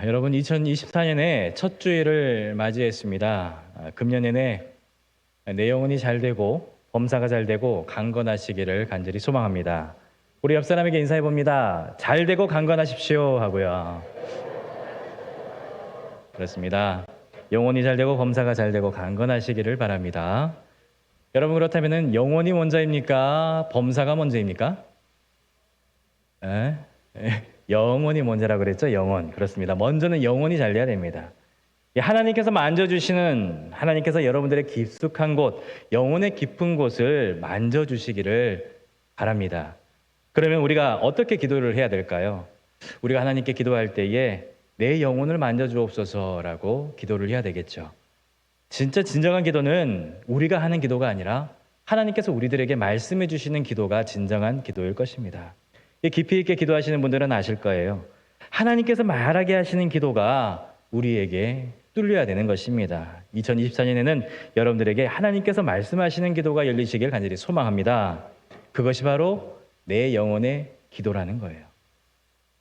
여러분 2024년에 첫 주일을 맞이했습니다. 금년 내내 내 영혼이 잘 되고 범사가 잘 되고 강건하시기를 간절히 소망합니다. 우리 옆 사람에게 인사해 봅니다. 잘 되고 강건하십시오 하고요. 그렇습니다. 영혼이 잘 되고 범사가 잘 되고 강건하시기를 바랍니다. 여러분 그렇다면은 영혼이 먼저입니까? 범사가 먼저입니까? 에? 영혼이 먼저라고 그랬죠? 영혼. 그렇습니다. 먼저는 영혼이 잘 돼야 됩니다. 하나님께서 만져주시는, 하나님께서 여러분들의 깊숙한 곳, 영혼의 깊은 곳을 만져주시기를 바랍니다. 그러면 우리가 어떻게 기도를 해야 될까요? 우리가 하나님께 기도할 때에 내 영혼을 만져주옵소서라고 기도를 해야 되겠죠. 진정한 기도는 우리가 하는 기도가 아니라 하나님께서 우리들에게 말씀해 주시는 기도가 진정한 기도일 것입니다. 깊이 있게 기도하시는 분들은 아실 거예요. 하나님께서 말하게 하시는 기도가 우리에게 뚫려야 되는 것입니다. 2024년에는 여러분들에게 하나님께서 말씀하시는 기도가 열리시길 간절히 소망합니다. 그것이 바로 내 영혼의 기도라는 거예요.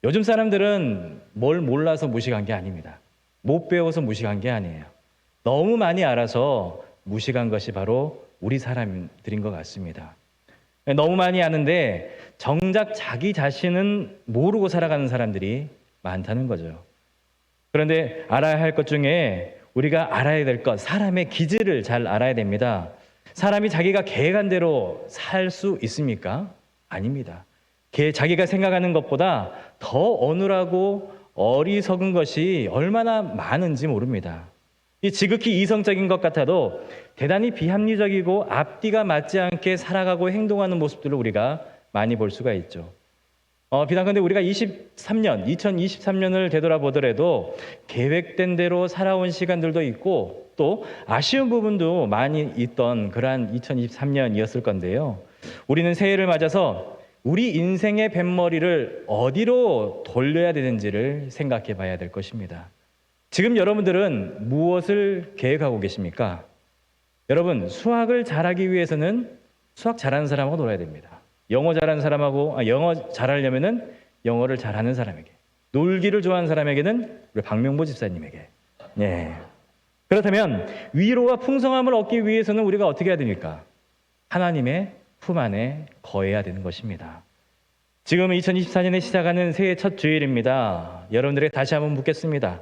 요즘 사람들은 뭘 몰라서 무식한 게 아닙니다. 못 배워서 무식한 게 아니에요. 너무 많이 알아서 무식한 것이 바로 우리 사람들인 것 같습니다. 너무 많이 아는데 정작 자기 자신은 모르고 살아가는 사람들이 많다는 거죠. 그런데 알아야 할 것 중에 우리가 알아야 될 것, 사람의 기질을 잘 알아야 됩니다. 사람이 자기가 계획한 대로 살 수 있습니까? 아닙니다. 자기가 생각하는 것보다 더 어눌하고 어리석은 것이 얼마나 많은지 모릅니다. 이 지극히 이성적인 것 같아도 대단히 비합리적이고 앞뒤가 맞지 않게 살아가고 행동하는 모습들을 우리가 많이 볼 수가 있죠. 비단컨대 우리가 2023년을 되돌아보더라도 계획된 대로 살아온 시간들도 있고 또 아쉬운 부분도 많이 있던 그러한 2023년이었을 건데요. 우리는 새해를 맞아서 우리 인생의 뱃머리를 어디로 돌려야 되는지를 생각해 봐야 될 것입니다. 지금 여러분들은 무엇을 계획하고 계십니까? 여러분, 수학을 잘하기 위해서는 수학 잘하는 사람하고 놀아야 됩니다. 영어 잘하는 사람하고, 영어 잘하려면은 영어를 잘하는 사람에게, 놀기를 좋아하는 사람에게는 우리 박명보 집사님에게. 예. 그렇다면 위로와 풍성함을 얻기 위해서는 우리가 어떻게 해야 됩니까? 하나님의 품 안에 거해야 되는 것입니다. 지금은 2024년에 시작하는 새해 첫 주일입니다. 여러분들에게 다시 한번 묻겠습니다.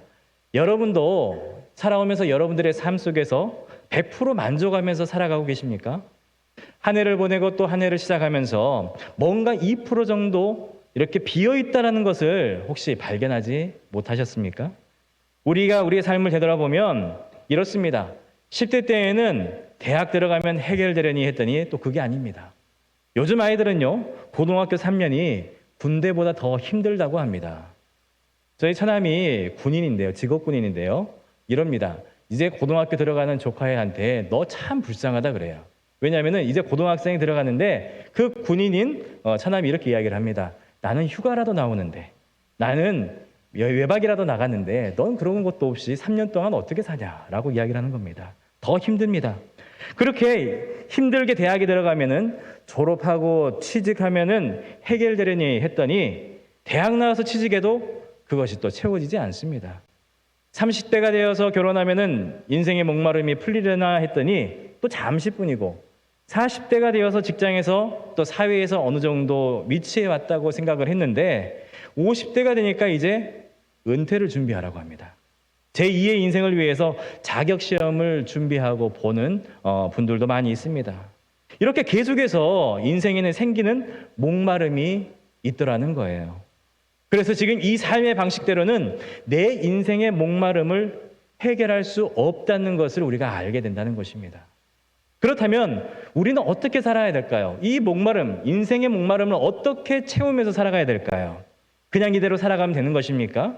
여러분도 살아오면서 여러분들의 삶 속에서 100% 만족하면서 살아가고 계십니까? 한 해를 보내고 또 한 해를 시작하면서 뭔가 2% 정도 이렇게 비어있다는 것을 혹시 발견하지 못하셨습니까? 우리가 우리의 삶을 되돌아보면 이렇습니다. 10대 때에는 대학 들어가면 해결되려니 했더니 또 그게 아닙니다. 요즘 아이들은요, 고등학교 3년이 군대보다 더 힘들다고 합니다. 저희 처남이 군인인데요, 직업군인인데요, 이럽니다. 이제 고등학교 들어가는 조카애한테 너 참 불쌍하다 그래요. 왜냐하면 이제 고등학생이 들어가는데 그 군인인 처남이 이렇게 이야기를 합니다. 나는 휴가라도 나오는데, 나는 외박이라도 나갔는데 넌 그런 것도 없이 3년 동안 어떻게 사냐라고 이야기를 하는 겁니다. 더 힘듭니다. 그렇게 힘들게 대학에 들어가면은 졸업하고 취직하면은 해결되려니 했더니 대학 나와서 취직해도 그것이 또 채워지지 않습니다. 30대가 되어서 결혼하면은 인생의 목마름이 풀리려나 했더니 또 잠시뿐이고 40대가 되어서 직장에서 또 사회에서 어느 정도 위치해 왔다고 생각을 했는데 50대가 되니까 이제 은퇴를 준비하라고 합니다. 제2의 인생을 위해서 자격시험을 준비하고 보는 분들도 많이 있습니다. 이렇게 계속해서 인생에는 생기는 목마름이 있더라는 거예요. 그래서 지금 이 삶의 방식대로는 내 인생의 목마름을 해결할 수 없다는 것을 우리가 알게 된다는 것입니다. 그렇다면 우리는 어떻게 살아야 될까요? 이 목마름, 인생의 목마름을 어떻게 채우면서 살아가야 될까요? 그냥 이대로 살아가면 되는 것입니까?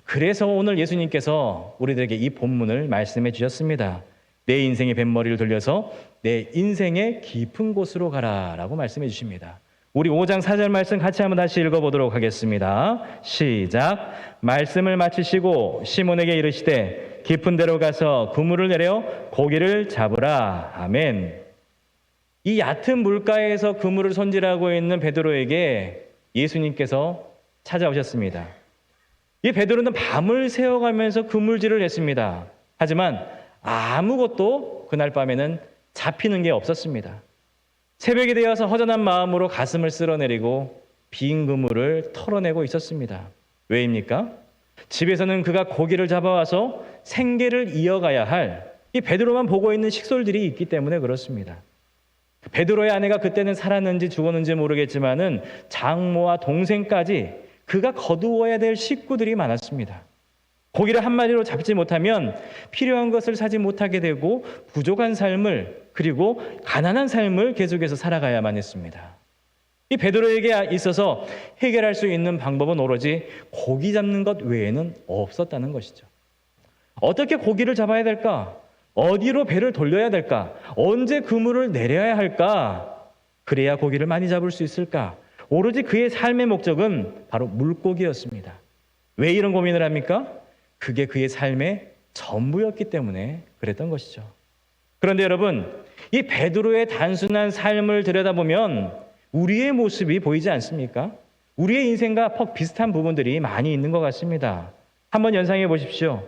그래서 오늘 예수님께서 우리들에게 이 본문을 말씀해 주셨습니다. 내 인생의 뱃머리를 돌려서 내 인생의 깊은 곳으로 가라라고 말씀해 주십니다. 우리 5장 4절 말씀 같이 한번 다시 읽어보도록 하겠습니다. 시작. 말씀을 마치시고 시몬에게 이르시되 깊은 데로 가서 그물을 내려 고기를 잡으라. 아멘. 이 얕은 물가에서 그물을 손질하고 있는 베드로에게 예수님께서 찾아오셨습니다. 이 베드로는 밤을 새워가면서 그물질을 했습니다. 하지만 아무것도 그날 밤에는 잡히는 게 없었습니다. 새벽이 되어서 허전한 마음으로 가슴을 쓸어내리고 빈 그물을 털어내고 있었습니다. 왜입니까? 집에서는 그가 고기를 잡아와서 생계를 이어가야 할 이 베드로만 보고 있는 식솔들이 있기 때문에 그렇습니다. 베드로의 아내가 그때는 살았는지 죽었는지 모르겠지만은 장모와 동생까지 그가 거두어야 될 식구들이 많았습니다. 고기를 한 마리로 잡지 못하면 필요한 것을 사지 못하게 되고 부족한 삶을, 그리고 가난한 삶을 계속해서 살아가야만 했습니다. 이 베드로에게 있어서 해결할 수 있는 방법은 오로지 고기 잡는 것 외에는 없었다는 것이죠. 어떻게 고기를 잡아야 될까? 어디로 배를 돌려야 될까? 언제 그물을 내려야 할까? 그래야 고기를 많이 잡을 수 있을까? 오로지 그의 삶의 목적은 바로 물고기였습니다. 왜 이런 고민을 합니까? 그게 그의 삶의 전부였기 때문에 그랬던 것이죠. 그런데 여러분, 이 베드로의 단순한 삶을 들여다보면 우리의 모습이 보이지 않습니까? 우리의 인생과 퍽 비슷한 부분들이 많이 있는 것 같습니다. 한번 연상해 보십시오.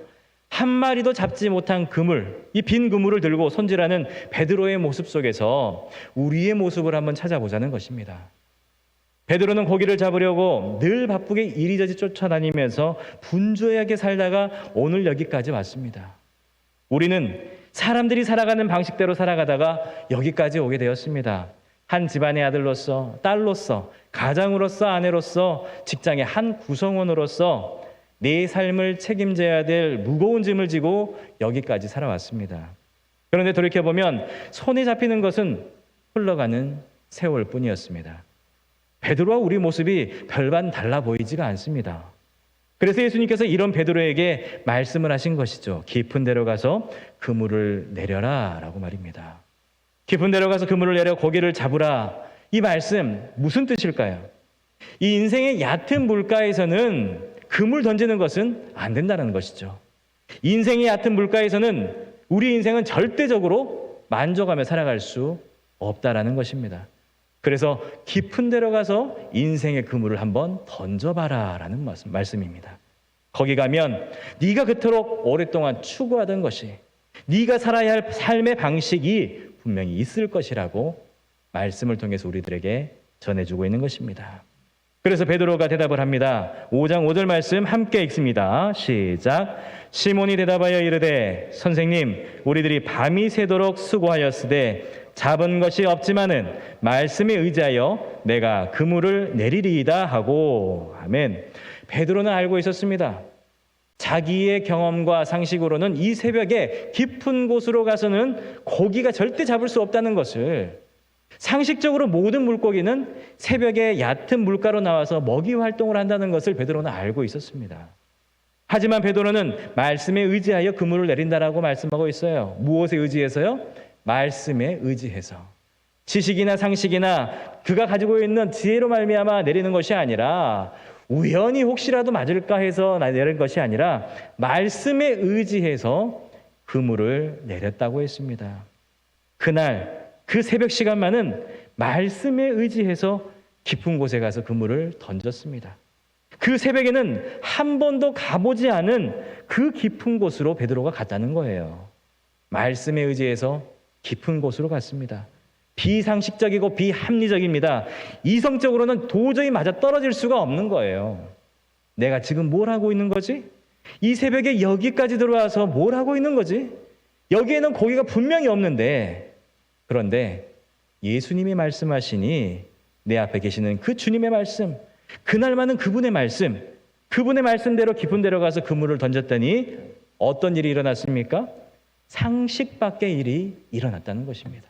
한 마리도 잡지 못한 그물, 이 빈 그물을 들고 손질하는 베드로의 모습 속에서 우리의 모습을 한번 찾아보자는 것입니다. 베드로는 고기를 잡으려고 늘 바쁘게 이리저리 쫓아다니면서 분주하게 살다가 오늘 여기까지 왔습니다. 우리는 사람들이 살아가는 방식대로 살아가다가 여기까지 오게 되었습니다. 한 집안의 아들로서, 딸로서, 가장으로서, 아내로서, 직장의 한 구성원으로서 내 삶을 책임져야 될 무거운 짐을 지고 여기까지 살아왔습니다. 그런데 돌이켜보면 손에 잡히는 것은 흘러가는 세월뿐이었습니다. 베드로와 우리 모습이 별반 달라 보이지가 않습니다. 그래서 예수님께서 이런 베드로에게 말씀을 하신 것이죠. 깊은 데로 가서 그물을 내려라 라고 말입니다. 깊은 데로 가서 그물을 내려 고기를 잡으라. 이 말씀 무슨 뜻일까요? 이 인생의 얕은 물가에서는 그물 던지는 것은 안 된다는 것이죠. 인생의 얕은 물가에서는 우리 인생은 절대적으로 만족하며 살아갈 수 없다라는 것입니다. 그래서 깊은 데로 가서 인생의 그물을 한번 던져봐라 라는 말씀입니다. 거기 가면 네가 그토록 오랫동안 추구하던 것이, 네가 살아야 할 삶의 방식이 분명히 있을 것이라고 말씀을 통해서 우리들에게 전해주고 있는 것입니다. 그래서 베드로가 대답을 합니다. 5장 5절 말씀 함께 읽습니다. 시작. 시몬이 대답하여 이르되 선생님, 우리들이 밤이 새도록 수고하였으되 잡은 것이 없지만은 말씀에 의지하여 내가 그물을 내리리이다 하고. 아멘. 베드로는 알고 있었습니다. 자기의 경험과 상식으로는 이 새벽에 깊은 곳으로 가서는 고기가 절대 잡을 수 없다는 것을, 상식적으로 모든 물고기는 새벽에 얕은 물가로 나와서 먹이 활동을 한다는 것을 베드로는 알고 있었습니다. 하지만 베드로는 말씀에 의지하여 그물을 내린다라고 말씀하고 있어요. 무엇에 의지해서요? 말씀에 의지해서. 지식이나 상식이나 그가 가지고 있는 지혜로 말미암아 내리는 것이 아니라, 우연히 혹시라도 맞을까 해서 내린 것이 아니라 말씀에 의지해서 그물을 내렸다고 했습니다. 그날 그 새벽 시간만은 말씀에 의지해서 깊은 곳에 가서 그물을 던졌습니다. 그 새벽에는 한 번도 가보지 않은 그 깊은 곳으로 베드로가 갔다는 거예요. 말씀에 의지해서 깊은 곳으로 갔습니다. 비상식적이고 비합리적입니다. 이성적으로는 도저히 맞아떨어질 수가 없는 거예요. 내가 지금 뭘 하고 있는 거지? 이 새벽에 여기까지 들어와서 뭘 하고 있는 거지? 여기에는 고기가 분명히 없는데, 그런데 예수님이 말씀하시니 내 앞에 계시는 그 주님의 말씀, 그날만은 그분의 말씀대로 깊은 데로 가서 그물을 던졌더니 어떤 일이 일어났습니까? 상식 밖의 일이 일어났다는 것입니다.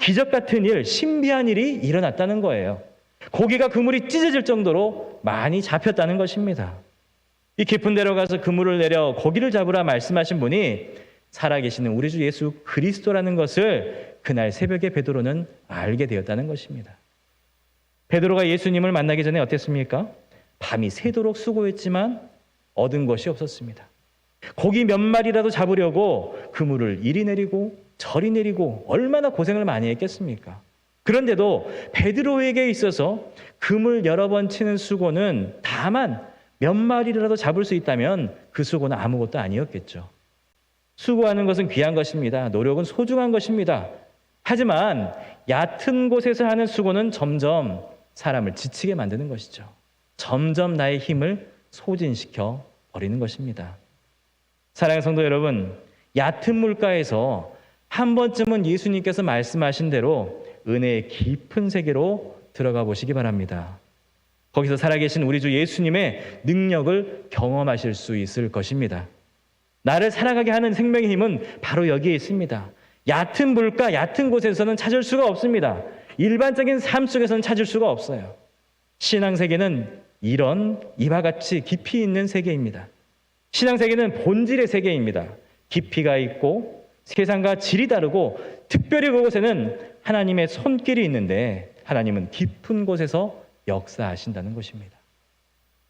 기적 같은 일, 신비한 일이 일어났다는 거예요. 고기가 그물이 찢어질 정도로 많이 잡혔다는 것입니다. 이 깊은 데로 가서 그물을 내려 고기를 잡으라 말씀하신 분이 살아계시는 우리 주 예수 그리스도라는 것을 그날 새벽에 베드로는 알게 되었다는 것입니다. 베드로가 예수님을 만나기 전에 어땠습니까? 밤이 새도록 수고했지만 얻은 것이 없었습니다. 고기 몇 마리라도 잡으려고 그물을 이리 내리고 저리 내리고 얼마나 고생을 많이 했겠습니까? 그런데도 베드로에게 있어서 그물 여러 번 치는 수고는 다만 몇 마리라도 잡을 수 있다면 그 수고는 아무것도 아니었겠죠. 수고하는 것은 귀한 것입니다. 노력은 소중한 것입니다. 하지만 얕은 곳에서 하는 수고는 점점 사람을 지치게 만드는 것이죠. 점점 나의 힘을 소진시켜 버리는 것입니다. 사랑하는 성도 여러분, 얕은 물가에서 한 번쯤은 예수님께서 말씀하신 대로 은혜의 깊은 세계로 들어가 보시기 바랍니다. 거기서 살아계신 우리 주 예수님의 능력을 경험하실 수 있을 것입니다. 나를 살아가게 하는 생명의 힘은 바로 여기에 있습니다. 얕은 물가, 얕은 곳에서는 찾을 수가 없습니다. 일반적인 삶 속에서는 찾을 수가 없어요. 신앙세계는 이와 같이 깊이 있는 세계입니다. 신앙세계는 본질의 세계입니다. 깊이가 있고 세상과 질이 다르고 특별히 그곳에는 하나님의 손길이 있는데 하나님은 깊은 곳에서 역사하신다는 것입니다.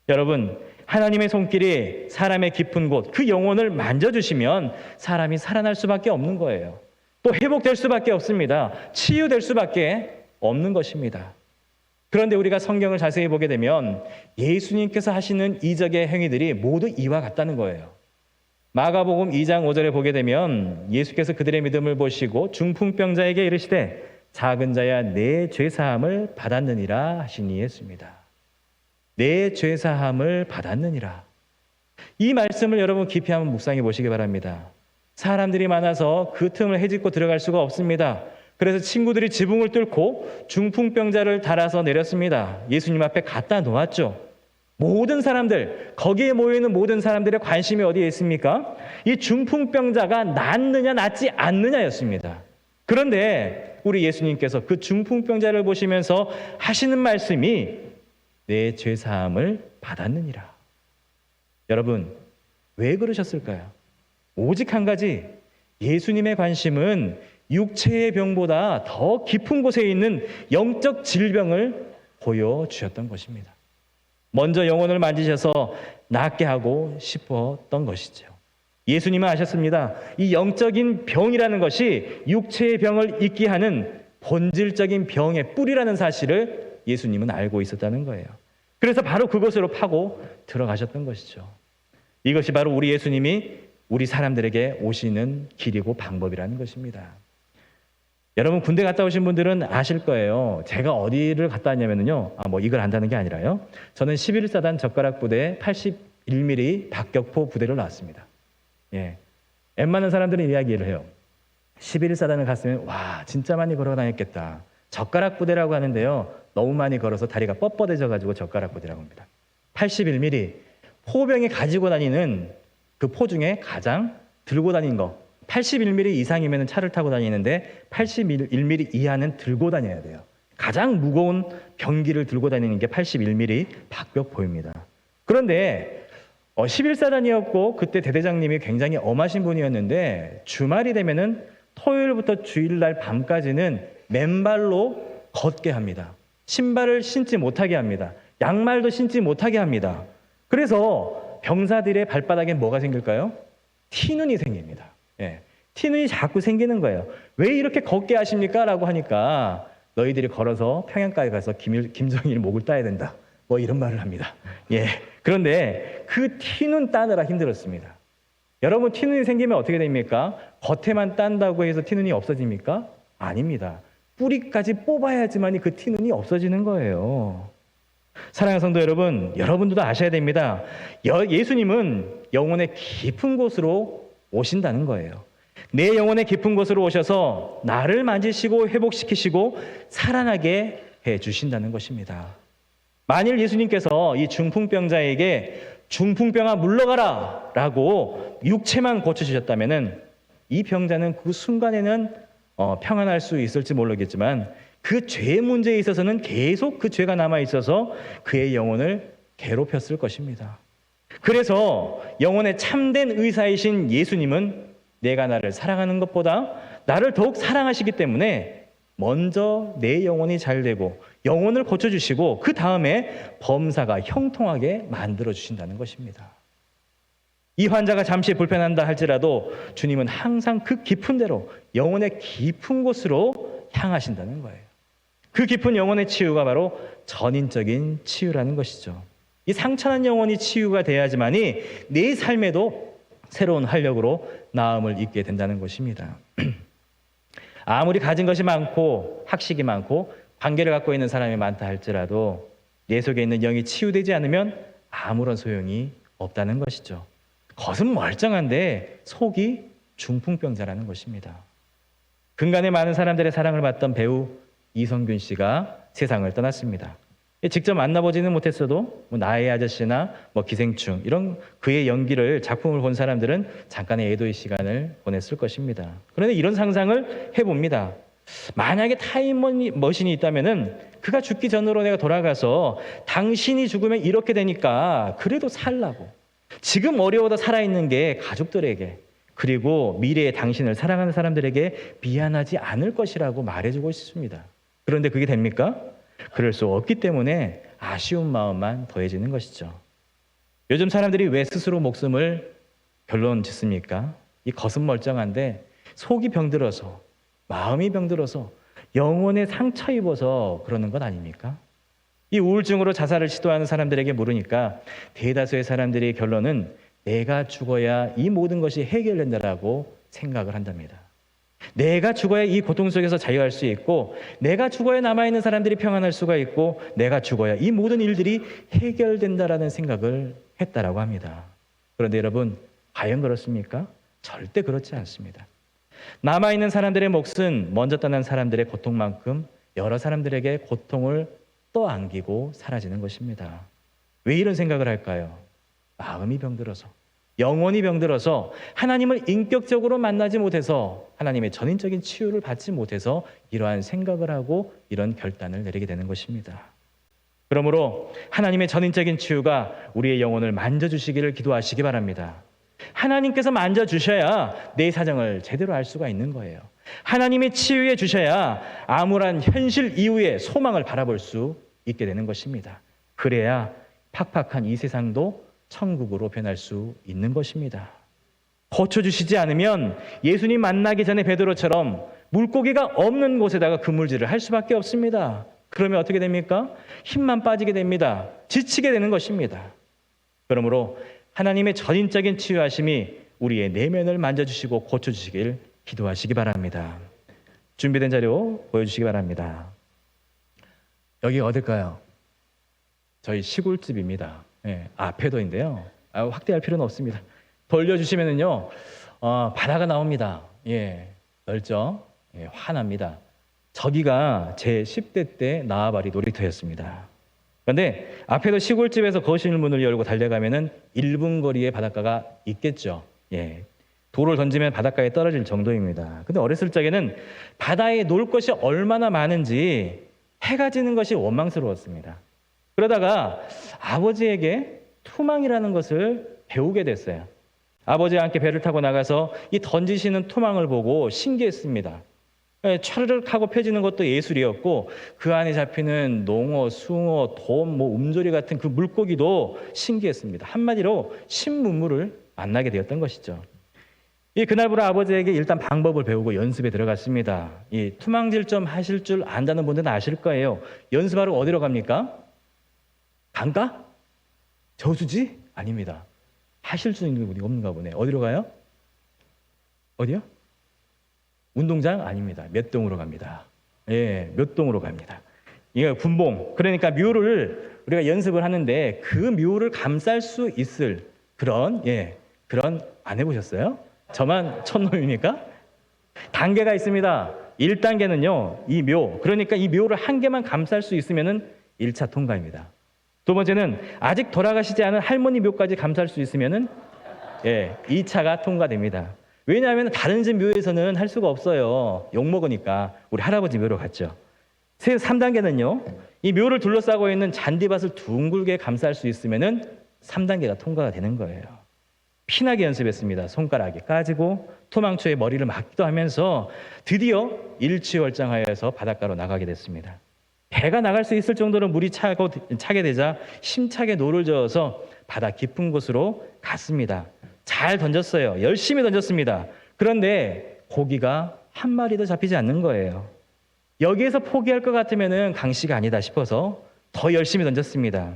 여러분, 하나님의 손길이 사람의 깊은 곳, 그 영혼을 만져주시면 사람이 살아날 수밖에 없는 거예요. 또 회복될 수밖에 없습니다. 치유될 수밖에 없는 것입니다. 그런데 우리가 성경을 자세히 보게 되면 예수님께서 하시는 이적의 행위들이 모두 이와 같다는 거예요. 마가복음 2장 5절에 보게 되면 예수께서 그들의 믿음을 보시고 중풍병자에게 이르시되 작은 자야 내 죄사함을 받았느니라 하시니 했습니다. 내 죄사함을 받았느니라. 이 말씀을 여러분 깊이 한번 묵상해 보시기 바랍니다. 사람들이 많아서 그 틈을 헤집고 들어갈 수가 없습니다. 그래서 친구들이 지붕을 뚫고 중풍병자를 달아서 내렸습니다. 예수님 앞에 갖다 놓았죠. 모든 사람들, 거기에 모여있는 모든 사람들의 관심이 어디에 있습니까? 이 중풍병자가 낫느냐 낫지 않느냐였습니다. 그런데 우리 예수님께서 그 중풍병자를 보시면서 하시는 말씀이 내 죄사함을 받았느니라. 여러분, 왜 그러셨을까요? 오직 한 가지, 예수님의 관심은 육체의 병보다 더 깊은 곳에 있는 영적 질병을 보여주셨던 것입니다. 먼저 영혼을 만지셔서 낫게 하고 싶었던 것이죠. 예수님은 아셨습니다. 이 영적인 병이라는 것이 육체의 병을 잊게 하는 본질적인 병의 뿌리라는 사실을 예수님은 알고 있었다는 거예요. 그래서 바로 그것으로 파고 들어가셨던 것이죠. 이것이 바로 우리 예수님이 우리 사람들에게 오시는 길이고 방법이라는 것입니다. 여러분, 군대 갔다 오신 분들은 아실 거예요. 제가 어디를 갔다 왔냐면요. 이걸 안다는 게 아니라요. 저는 11사단 젓가락 부대 81mm 박격포 부대를 나왔습니다. 예. 웬만한 사람들은 이야기를 해요. 11사단을 갔으면 와, 진짜 많이 걸어 다녔겠다. 젓가락 부대라고 하는데요. 너무 많이 걸어서 다리가 뻣뻣해져 가지고 젓가락 부대라고 합니다. 81mm 포병이 가지고 다니는 그 포 중에 가장 들고 다니는 거 81mm 이상이면 차를 타고 다니는데 81mm 이하는 들고 다녀야 돼요. 가장 무거운 병기를 들고 다니는 게 81mm 박격포입니다. 그런데 11사단이었고 그때 대대장님이 굉장히 엄하신 분이었는데 주말이 되면은 토요일부터 주일날 밤까지는 맨발로 걷게 합니다. 신발을 신지 못하게 합니다. 양말도 신지 못하게 합니다. 그래서 병사들의 발바닥에 뭐가 생길까요? 티눈이 생깁니다. 예. 티눈이 자꾸 생기는 거예요. 왜 이렇게 걷게 하십니까? 라고 하니까 너희들이 걸어서 평양까지 가서 김정일 목을 따야 된다. 이런 말을 합니다. 예. 그런데 그 티눈 따느라 힘들었습니다. 여러분, 티눈이 생기면 어떻게 됩니까? 겉에만 딴다고 해서 티눈이 없어집니까? 아닙니다. 뿌리까지 뽑아야지만 그 티눈이 없어지는 거예요. 사랑하는 성도 여러분, 여러분들도 아셔야 됩니다. 예수님은 영혼의 깊은 곳으로 오신다는 거예요. 내 영혼의 깊은 곳으로 오셔서 나를 만지시고 회복시키시고 살아나게 해주신다는 것입니다. 만일 예수님께서 이 중풍병자에게 중풍병아 물러가라 라고 육체만 고쳐주셨다면 이 병자는 그 순간에는 평안할 수 있을지 모르겠지만 그 죄 문제에 있어서는 계속 그 죄가 남아있어서 그의 영혼을 괴롭혔을 것입니다. 그래서 영혼의 참된 의사이신 예수님은 내가 나를 사랑하는 것보다 나를 더욱 사랑하시기 때문에 먼저 내 영혼이 잘 되고 영혼을 고쳐주시고 그 다음에 범사가 형통하게 만들어주신다는 것입니다. 이 환자가 잠시 불편한다 할지라도 주님은 항상 그 깊은 데로 영혼의 깊은 곳으로 향하신다는 거예요. 그 깊은 영혼의 치유가 바로 전인적인 치유라는 것이죠. 이 상처난 영혼이 치유가 돼야지만이 내 삶에도 새로운 활력으로 나음을 입게 된다는 것입니다. 아무리 가진 것이 많고 학식이 많고 관계를 갖고 있는 사람이 많다 할지라도 내 속에 있는 영이 치유되지 않으면 아무런 소용이 없다는 것이죠. 겉은 멀쩡한데 속이 중풍병자라는 것입니다. 근간에 많은 사람들의 사랑을 받던 배우 이성균 씨가 세상을 떠났습니다. 직접 만나보지는 못했어도 나의 아저씨나 기생충 이런 그의 연기를 작품을 본 사람들은 잠깐의 애도의 시간을 보냈을 것입니다. 그런데 이런 상상을 해봅니다. 만약에 타임머신이 있다면은 그가 죽기 전으로 내가 돌아가서 당신이 죽으면 이렇게 되니까 그래도 살라고, 지금 어려워도 살아있는 게 가족들에게 그리고 미래의 당신을 사랑하는 사람들에게 미안하지 않을 것이라고 말해주고 싶습니다. 그런데 그게 됩니까? 그럴 수 없기 때문에 아쉬운 마음만 더해지는 것이죠. 요즘 사람들이 왜 스스로 목숨을 결론 짓습니까? 이 겉은 멀쩡한데 속이 병들어서, 마음이 병들어서, 영혼에 상처 입어서 그러는 것 아닙니까? 이 우울증으로 자살을 시도하는 사람들에게 물으니까 대다수의 사람들의 결론은 내가 죽어야 이 모든 것이 해결된다라고 생각을 한답니다. 내가 죽어야 이 고통 속에서 자유할 수 있고, 내가 죽어야 남아있는 사람들이 평안할 수가 있고, 내가 죽어야 이 모든 일들이 해결된다라는 생각을 했다라고 합니다. 그런데 여러분, 과연 그렇습니까? 절대 그렇지 않습니다. 남아있는 사람들의 몫은 먼저 떠난 사람들의 고통만큼 여러 사람들에게 고통을 떠안기고 사라지는 것입니다. 왜 이런 생각을 할까요? 마음이 병들어서, 영혼이 병들어서, 하나님을 인격적으로 만나지 못해서, 하나님의 전인적인 치유를 받지 못해서 이러한 생각을 하고 이런 결단을 내리게 되는 것입니다. 그러므로 하나님의 전인적인 치유가 우리의 영혼을 만져주시기를 기도하시기 바랍니다. 하나님께서 만져주셔야 내 사정을 제대로 알 수가 있는 거예요. 하나님이 치유해 주셔야 암울한 현실 이후에 소망을 바라볼 수 있게 되는 것입니다. 그래야 팍팍한 이 세상도 천국으로 변할 수 있는 것입니다. 고쳐주시지 않으면 예수님 만나기 전에 베드로처럼 물고기가 없는 곳에다가 그물질을 할 수밖에 없습니다. 그러면 어떻게 됩니까? 힘만 빠지게 됩니다. 지치게 되는 것입니다. 그러므로 하나님의 전인적인 치유하심이 우리의 내면을 만져주시고 고쳐주시길 기도하시기 바랍니다. 준비된 자료 보여주시기 바랍니다. 여기 어딜까요? 저희 시골집입니다. 아페도인데요. 확대할 필요는 없습니다. 돌려주시면은요, 바다가 나옵니다. 넓죠? 환합니다. 저기가 제 10대 때 나와바리 놀이터였습니다. 그런데 아페도 시골집에서 거실 문을 열고 달려가면은 1분 거리에 바닷가가 있겠죠. 돌을 던지면 바닷가에 떨어질 정도입니다. 근데 어렸을 적에는 바다에 놀 것이 얼마나 많은지 해가 지는 것이 원망스러웠습니다. 그러다가 아버지에게 투망이라는 것을 배우게 됐어요. 아버지와 함께 배를 타고 나가서 이 던지시는 투망을 보고 신기했습니다. 차르륵 하고 펴지는 것도 예술이었고, 그 안에 잡히는 농어, 숭어, 돔, 음조리 같은 그 물고기도 신기했습니다. 한마디로 신문물을 만나게 되었던 것이죠. 그날부로 아버지에게 일단 방법을 배우고 연습에 들어갔습니다. 이 투망질 좀 하실 줄 안다는 분들은 아실 거예요. 연습하러 어디로 갑니까? 강가? 저수지? 아닙니다. 하실 수 있는 분이 없는가 보네. 어디로 가요? 어디요? 운동장? 아닙니다. 몇 동으로 갑니다. 몇 동으로 갑니다. 이거 군봉. 그러니까 묘를 우리가 연습을 하는데 그 묘를 감쌀 수 있을 그런 안 해보셨어요? 저만 촌놈입니까? 단계가 있습니다. 1단계는요, 이 묘. 그러니까 이 묘를 한 개만 감쌀 수 있으면은 1차 통과입니다. 두 번째는 아직 돌아가시지 않은 할머니 묘까지 감쌀 수 있으면은 2차가 통과됩니다. 왜냐하면 다른 집 묘에서는 할 수가 없어요. 욕먹으니까 우리 할아버지 묘로 갔죠. 3단계는요, 이 묘를 둘러싸고 있는 잔디밭을 둥글게 감쌀 수 있으면은 3단계가 통과가 되는 거예요. 피나게 연습했습니다. 손가락이 까지고 토망초에 머리를 맞기도 하면서 드디어 일취월장하여서 바닷가로 나가게 됐습니다. 배가 나갈 수 있을 정도로 물이 차게 되자 힘차게 노를 저어서 바다 깊은 곳으로 갔습니다. 잘 던졌어요. 열심히 던졌습니다. 그런데 고기가 한 마리도 잡히지 않는 거예요. 여기에서 포기할 것 같으면 강씨가 아니다 싶어서 더 열심히 던졌습니다.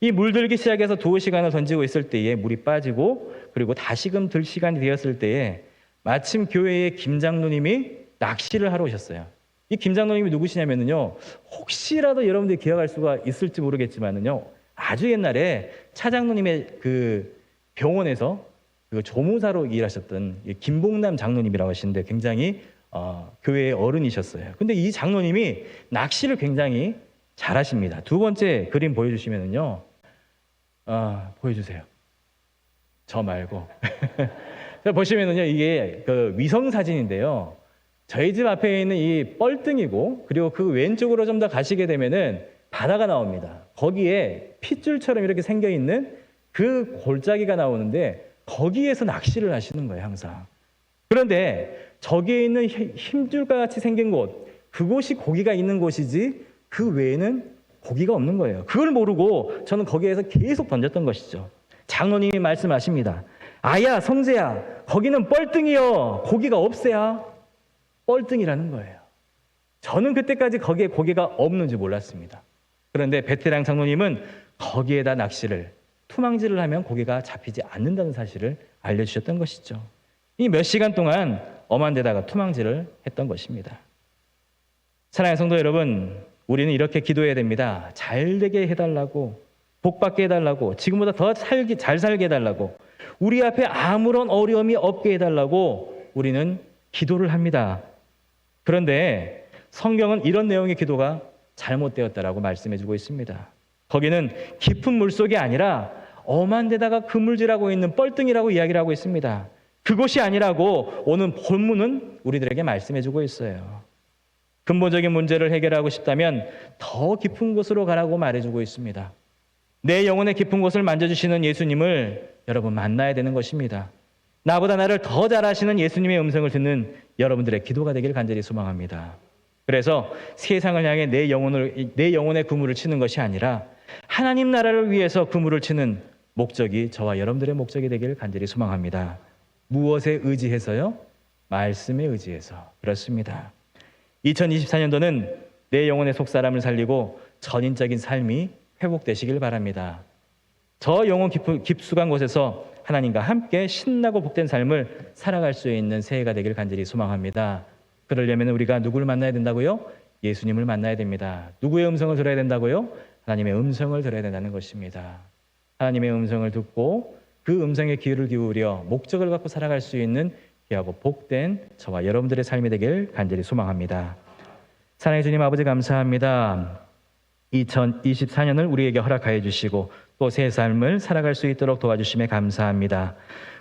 이 물들기 시작해서 2시간을 던지고 있을 때에 물이 빠지고 그리고 다시금 들 시간이 되었을 때에 마침 교회에 김 장로님이 낚시를 하러 오셨어요. 이 김 장로님이 누구시냐면요, 혹시라도 여러분들이 기억할 수가 있을지 모르겠지만은요, 아주 옛날에 차 장로님의 그 병원에서 그 조무사로 일하셨던 김봉남 장로님이라고 하시는데 굉장히 교회의 어른이셨어요. 근데 이 장로님이 낚시를 굉장히 잘하십니다. 두 번째 그림 보여주시면은요, 보여주세요. 저 말고. 보시면은요, 이게 그 위성 사진인데요. 저희 집 앞에 있는 이 뻘등이고, 그리고 그 왼쪽으로 좀 더 가시게 되면은 바다가 나옵니다. 거기에 핏줄처럼 이렇게 생겨 있는 그 골짜기가 나오는데 거기에서 낚시를 하시는 거예요, 항상. 그런데 저기에 있는 힘줄과 같이 생긴 곳, 그곳이 고기가 있는 곳이지 그 외에는 고기가 없는 거예요. 그걸 모르고 저는 거기에서 계속 던졌던 것이죠. 장로님이 말씀하십니다. 아야, 성재야, 거기는 뻘등이요, 고기가 없어야. 뻘등이라는 거예요. 저는 그때까지 거기에 고기가 없는지 몰랐습니다. 그런데 베테랑 장로님은 거기에다 낚시를, 투망질을 하면 고기가 잡히지 않는다는 사실을 알려주셨던 것이죠. 이 몇 시간 동안 엄한 데다가 투망질을 했던 것입니다. 사랑하는 성도 여러분, 우리는 이렇게 기도해야 됩니다. 잘 되게 해달라고, 복받게 해달라고, 지금보다 더 잘 살게 해달라고, 우리 앞에 아무런 어려움이 없게 해달라고 우리는 기도를 합니다. 그런데 성경은 이런 내용의 기도가 잘못되었다라고 말씀해주고 있습니다. 거기는 깊은 물속이 아니라 엄한 데다가 그물질하고 있는 뻘등이라고 이야기를 하고 있습니다. 그것이 아니라고 오늘 본문은 우리들에게 말씀해주고 있어요. 근본적인 문제를 해결하고 싶다면 더 깊은 곳으로 가라고 말해주고 있습니다. 내 영혼의 깊은 곳을 만져주시는 예수님을 여러분 만나야 되는 것입니다. 나보다 나를 더 잘 아시는 예수님의 음성을 듣는 여러분들의 기도가 되기를 간절히 소망합니다. 그래서 세상을 향해 내 영혼의 그물을 치는 것이 아니라 하나님 나라를 위해서 그물을 치는 목적이 저와 여러분들의 목적이 되기를 간절히 소망합니다. 무엇에 의지해서요? 말씀에 의지해서. 그렇습니다. 2024년도는 내 영혼의 속사람을 살리고 전인적인 삶이 회복되시길 바랍니다. 저 영혼 깊숙한 곳에서 하나님과 함께 신나고 복된 삶을 살아갈 수 있는 새해가 되길 간절히 소망합니다. 그러려면 우리가 누구를 만나야 된다고요? 예수님을 만나야 됩니다. 누구의 음성을 들어야 된다고요? 하나님의 음성을 들어야 된다는 것입니다. 하나님의 음성을 듣고 그 음성에 귀를 기울여 목적을 갖고 살아갈 수 있는 귀하고 복된 저와 여러분들의 삶이 되길 간절히 소망합니다. 사랑의 주님 아버지 감사합니다. 2024년을 우리에게 허락하여 주시고 또 새 삶을 살아갈 수 있도록 도와주심에 감사합니다.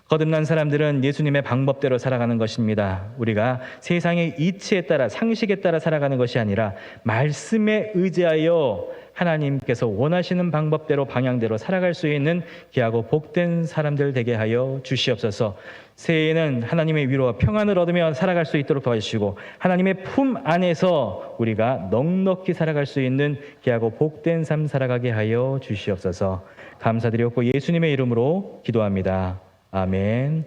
거듭난 사람들은 예수님의 방법대로 살아가는 것입니다. 우리가 세상의 이치에 따라 상식에 따라 살아가는 것이 아니라 말씀에 의지하여 하나님께서 원하시는 방법대로 방향대로 살아갈 수 있는 귀하고 복된 사람들 되게 하여 주시옵소서. 새해에는 하나님의 위로와 평안을 얻으며 살아갈 수 있도록 도와주시고 하나님의 품 안에서 우리가 넉넉히 살아갈 수 있는 귀하고 복된 삶 살아가게 하여 주시옵소서. 감사드렸고 예수님의 이름으로 기도합니다. 아멘.